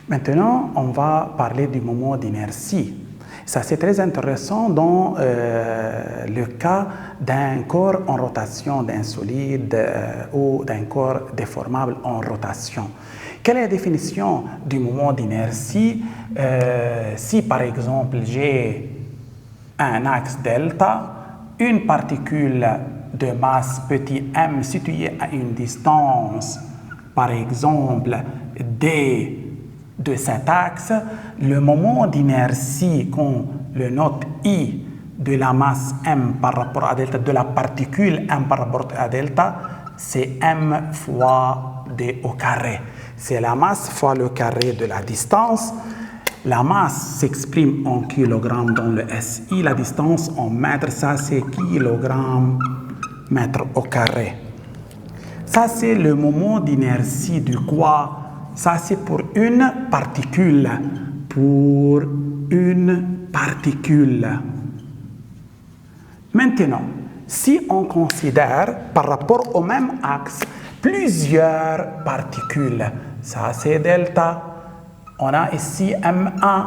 Maintenant, on va parler du moment d'inertie. Ça, c'est très intéressant dans le cas d'un corps en rotation, d'un solide ou d'un corps déformable en rotation. Quelle est la définition du moment d'inertie? Si, par exemple, j'ai un axe delta, une particule de masse petit m située à une distance, par exemple, d de cet axe, le moment d'inertie qu'on le note I de la masse m par rapport à delta, de la particule m par rapport à delta, c'est m fois d au carré. C'est la masse fois le carré de la distance. La masse s'exprime en kilogrammes dans le SI, la distance en mètres, ça c'est kilogrammes mètre au carré. Ça c'est le moment d'inertie du quoi? Ça c'est pour une particule. Pour une particule. Maintenant, si on considère par rapport au même axe plusieurs particules, ça c'est delta. On a ici M1,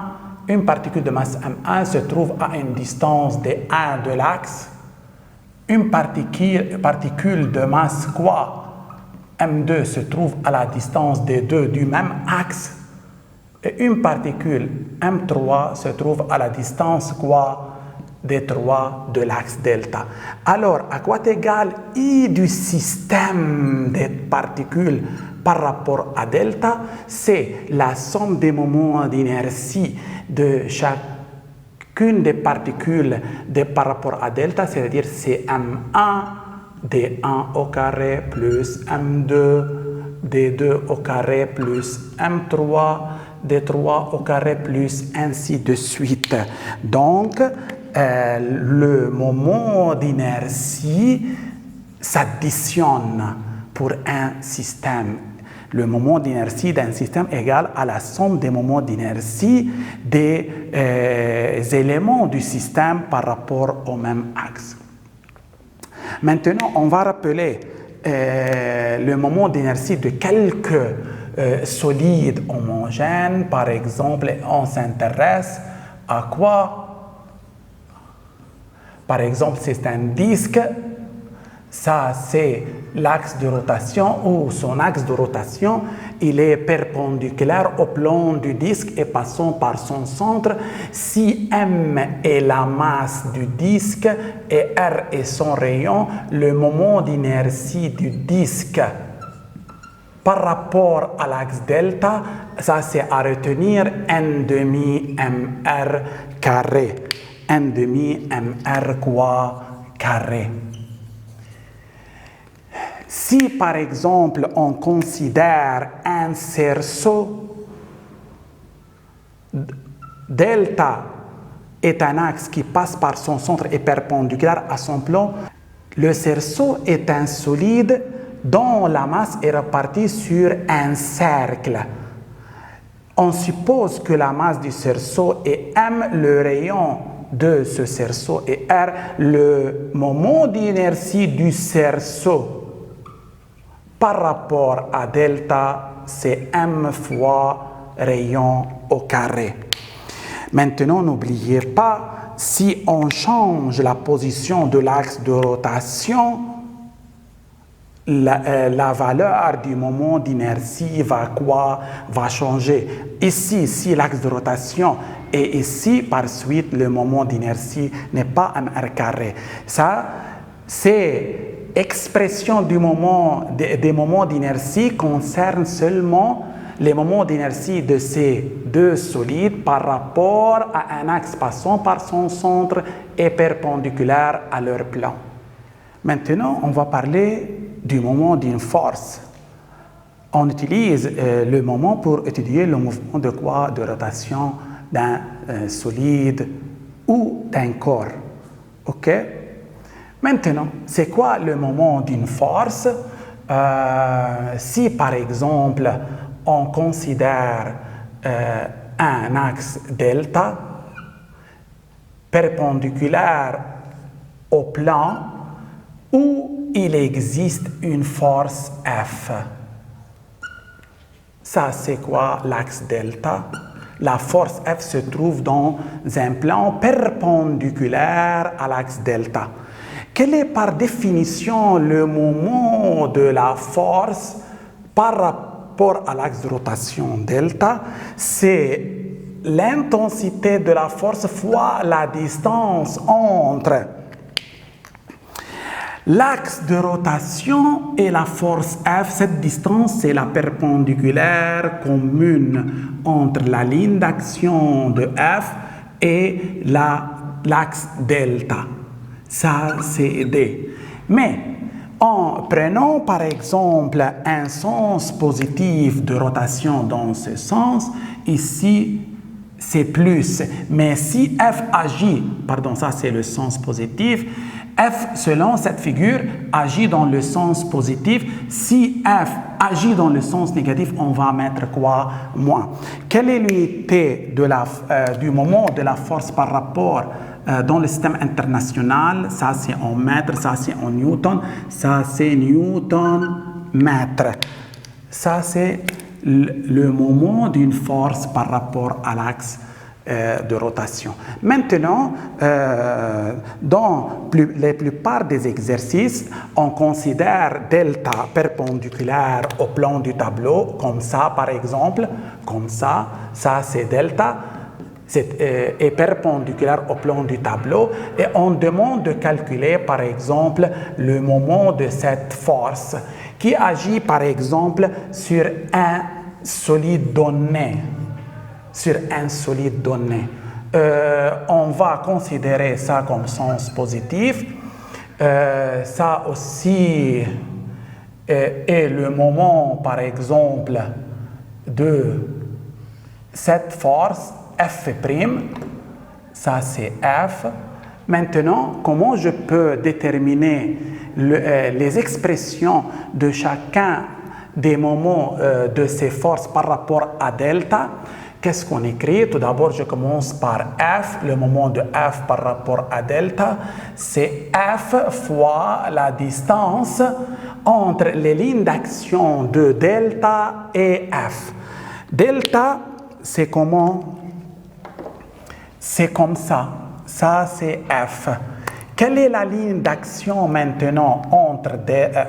une particule de masse M1 se trouve à une distance de 1 de l'axe. Une particule de masse quoi? M2 se trouve à la distance de 2 du même axe. Et une particule M3 se trouve à la distance quoi? Des 3 de l'axe delta. Alors, à quoi est égal I du système des particules par rapport à delta? C'est la somme des moments d'inertie de chacune des particules par rapport à delta, c'est-à-dire c'est M1 d1 au carré plus M2 d2 au carré plus M3 d3 au carré plus ainsi de suite. Donc, le moment d'inertie s'additionne pour un système. Le moment d'inertie d'un système est égal à la somme des moments d'inertie des éléments du système par rapport au même axe. Maintenant, on va rappeler le moment d'inertie de quelques solides homogènes. Par exemple, on s'intéresse à quoi? Par exemple, c'est un disque, ça c'est l'axe de rotation ou son axe de rotation, il est perpendiculaire au plan du disque et passant par son centre. Si M est la masse du disque et R est son rayon, le moment d'inertie du disque par rapport à l'axe delta, ça c'est à retenir n demi mr carré. n demi mr quoi carré. Si par exemple on considère un cerceau, delta est un axe qui passe par son centre et perpendiculaire à son plan, le cerceau est un solide dont la masse est répartie sur un cercle. On suppose que la masse du cerceau est m, le rayon de ce cerceau est r, le moment d'inertie du cerceau par rapport à delta, c'est m fois rayon au carré. Maintenant, n'oubliez pas, si on change la position de l'axe de rotation, la valeur du moment d'inertie va changer. Ici, si l'axe de rotation est ici, par suite, le moment d'inertie n'est pas mr carré. Ça, c'est expression des moments d'inertie concerne seulement les moments d'inertie de ces deux solides par rapport à un axe passant par son centre et perpendiculaire à leur plan. Maintenant, on va parler du moment d'une force. On utilise le moment pour étudier le mouvement de quoi? De rotation d'un solide ou d'un corps. OK? Maintenant, c'est quoi le moment d'une force? Si par exemple, on considère un axe delta perpendiculaire au plan où il existe une force F. Ça, c'est quoi l'axe delta? La force F se trouve dans un plan perpendiculaire à l'axe delta. Quel est par définition le moment de la force par rapport à l'axe de rotation delta? C'est l'intensité de la force fois la distance entre l'axe de rotation et la force F. Cette distance, c'est la perpendiculaire commune entre la ligne d'action de F et l'axe delta. Ça, c'est D. Mais en prenant par exemple un sens positif de rotation dans ce sens, ici, c'est plus. Mais si F agit, pardon, ça c'est le sens positif, F, selon cette figure, agit dans le sens positif. Si F agit dans le sens négatif, on va mettre quoi? Moins. Quelle est l'unité du moment de la force par rapport dans le système international? Ça, c'est en mètres, ça, c'est en newton, ça, c'est newton-mètre. Ça, c'est le moment d'une force par rapport à l'axe de rotation. Maintenant, dans la plupart des exercices, on considère delta perpendiculaire au plan du tableau, comme ça par exemple, comme ça c'est delta, est perpendiculaire au plan du tableau, et on demande de calculer par exemple le moment de cette force qui agit par exemple sur un solide donné. On va considérer ça comme sens positif. Ça aussi est le moment, par exemple, de cette force F'. Ça, c'est F. Maintenant, comment je peux déterminer les expressions de chacun des moments de ces forces par rapport à delta? Qu'est-ce qu'on écrit? Tout d'abord, je commence par F. Le moment de F par rapport à delta, c'est F fois la distance entre les lignes d'action de delta et F. Delta, c'est comment? C'est comme ça. Ça, c'est F. Quelle est la ligne d'action maintenant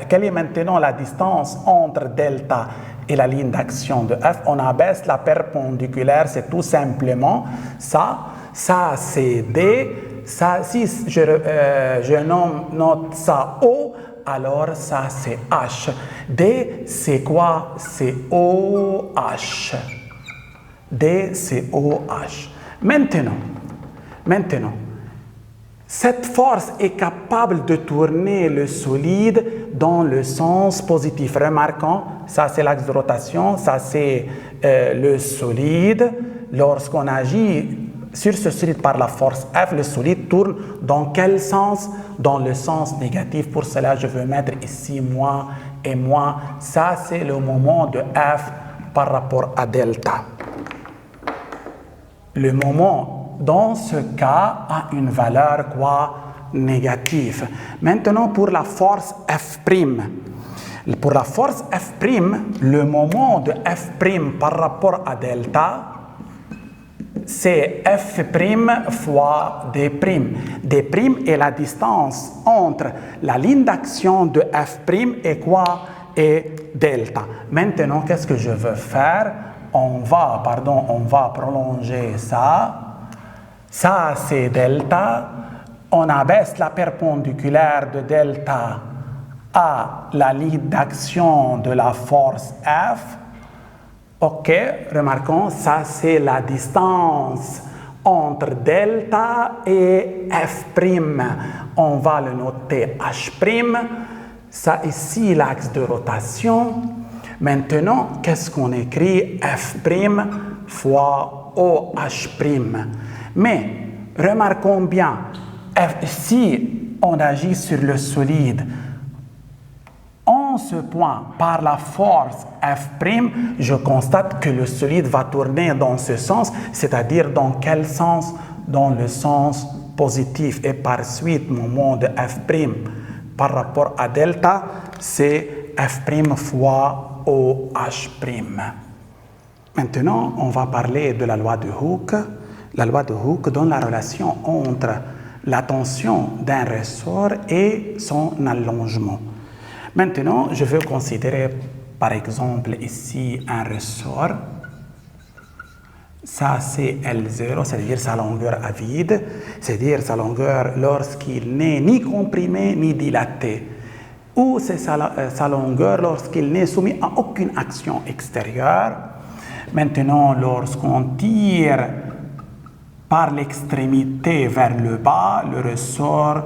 quelle est maintenant la distance entre delta et la ligne d'action de F? On abaisse la perpendiculaire, c'est tout simplement ça. Ça, c'est D. Ça, si je note ça O, alors ça, c'est H. D, c'est quoi? C'est OH. D, c'est OH. Maintenant, cette force est capable de tourner le solide dans le sens positif. Remarquons, ça c'est l'axe de rotation, ça c'est le solide. Lorsqu'on agit sur ce solide par la force F, le solide tourne dans quel sens? Dans le sens négatif. Pour cela, je veux mettre ici moins et moins. Ça c'est le moment de F par rapport à delta. Le moment dans ce cas, a une valeur quoi? Négative. Maintenant, pour la force F'. Pour la force F', le moment de F' par rapport à delta, c'est F' fois D'. D' est la distance entre la ligne d'action de F' et quoi? Et delta. Maintenant, qu'est-ce que je veux faire? On va prolonger ça. Ça, c'est delta. On abaisse la perpendiculaire de delta à la ligne d'action de la force F. OK, remarquons, ça, c'est la distance entre delta et F'. On va le noter H'. Ça, ici, l'axe de rotation. Maintenant, qu'est-ce qu'on écrit? F' fois OH'. Mais, remarquons bien, si on agit sur le solide, en ce point, par la force F', je constate que le solide va tourner dans ce sens, c'est-à-dire dans quel sens? Dans le sens positif. Et par suite, moment de F' par rapport à delta, c'est F' fois OH'. Maintenant, on va parler de la loi de Hooke. La loi de Hooke donne la relation entre la tension d'un ressort et son allongement. Maintenant, je veux considérer par exemple ici un ressort. Ça, c'est L0, c'est-à-dire sa longueur à vide, c'est-à-dire sa longueur lorsqu'il n'est ni comprimé ni dilaté, ou c'est sa longueur lorsqu'il n'est soumis à aucune action extérieure. Maintenant, lorsqu'on tire par l'extrémité vers le bas, le ressort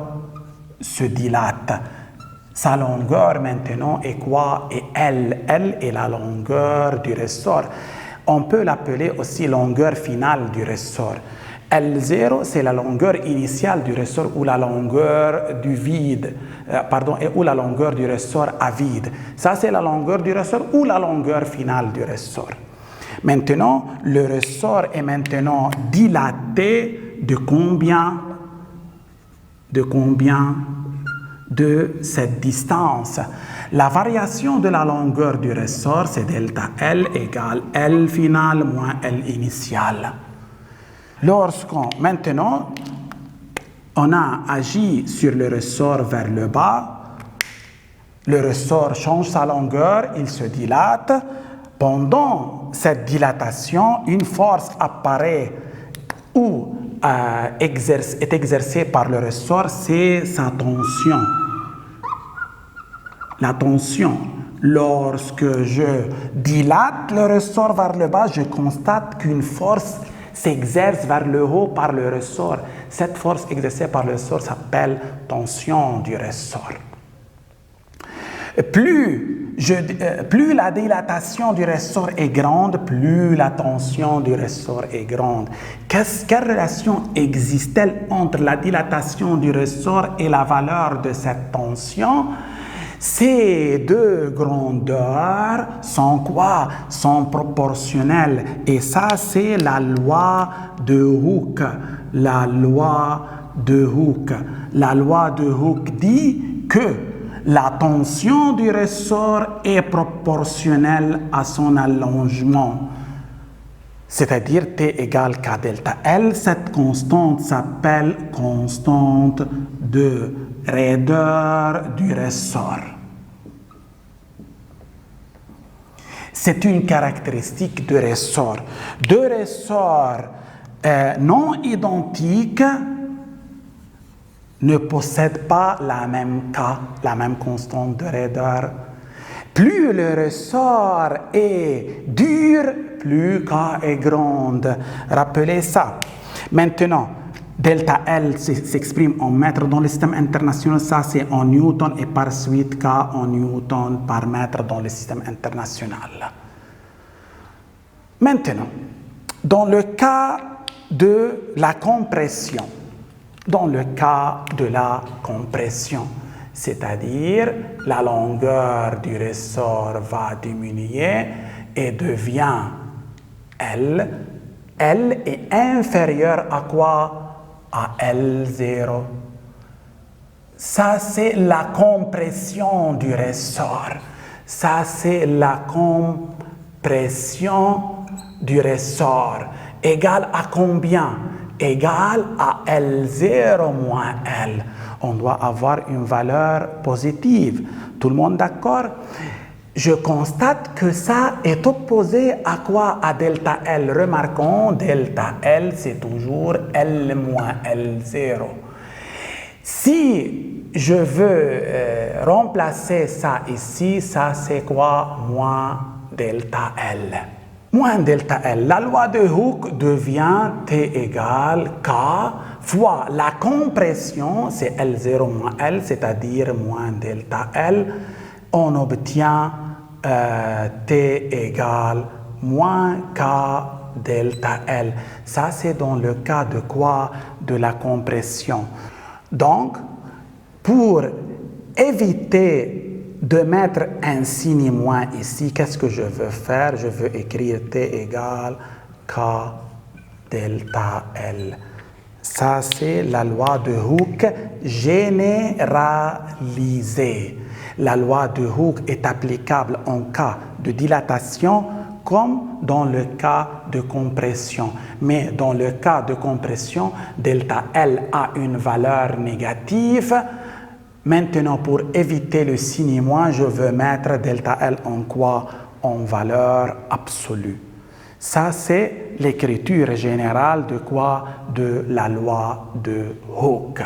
se dilate. Sa longueur maintenant est quoi? Et L est la longueur du ressort. On peut l'appeler aussi longueur finale du ressort. L0, c'est la longueur initiale du ressort ou la longueur du vide, ou la longueur du ressort à vide. Ça, c'est la longueur du ressort ou la longueur finale du ressort. Maintenant, le ressort est maintenant dilaté de combien de cette distance. La variation de la longueur du ressort, c'est delta L égale L final moins L initial. Maintenant, on a agi sur le ressort vers le bas, le ressort change sa longueur, il se dilate. Pendant cette dilatation, une force apparaît ou est exercée par le ressort, c'est sa tension. La tension, lorsque je dilate le ressort vers le bas, je constate qu'une force s'exerce vers le haut par le ressort. Cette force exercée par le ressort s'appelle tension du ressort. Plus la dilatation du ressort est grande, plus la tension du ressort est grande. Quelle relation existe-t-elle entre la dilatation du ressort et la valeur de cette tension? Ces deux grandeurs sont quoi? Sont proportionnelles. Et ça, c'est la loi de Hooke. La loi de Hooke. La loi de Hooke dit que la tension du ressort est proportionnelle à son allongement. C'est-à-dire T égale K delta L. Cette constante s'appelle constante de raideur du ressort. C'est une caractéristique de ressort. Deux ressorts non identiques ne possèdent pas la même K, la même constante de raideur. Plus le ressort est dur, plus K est grande. Rappelez ça. Maintenant, delta L s'exprime en mètres dans le système international. Ça, c'est en newton et par suite K en newton par mètre dans le système international. Maintenant, dans le cas de la compression, c'est-à-dire la longueur du ressort va diminuer et devient L. L est inférieur à quoi? À L0. Ça, c'est la compression du ressort. Ça, c'est la compression du ressort. Égale à combien? Égale à L0 moins L. On doit avoir une valeur positive. Tout le monde d'accord? Je constate que ça est opposé à quoi? À delta L. Remarquons, delta L, c'est toujours L moins L0. Si je veux remplacer ça ici, ça c'est quoi? Moins delta L. Moins delta L. La loi de Hooke devient T égale K fois la compression, c'est L0 moins L, c'est-à-dire moins delta L. On obtient T égale moins K delta L. Ça, c'est dans le cas de quoi? De la compression. Donc, pour éviter de mettre un signe moins ici, qu'est-ce que je veux faire? Je veux écrire T égale K delta L. Ça, c'est la loi de Hooke généralisée. La loi de Hooke est applicable en cas de dilatation comme dans le cas de compression. Mais dans le cas de compression, delta L a une valeur négative. Maintenant, pour éviter le signe moins, je veux mettre delta L en quoi? En valeur absolue. Ça, c'est l'écriture générale de quoi? De la loi de Hooke.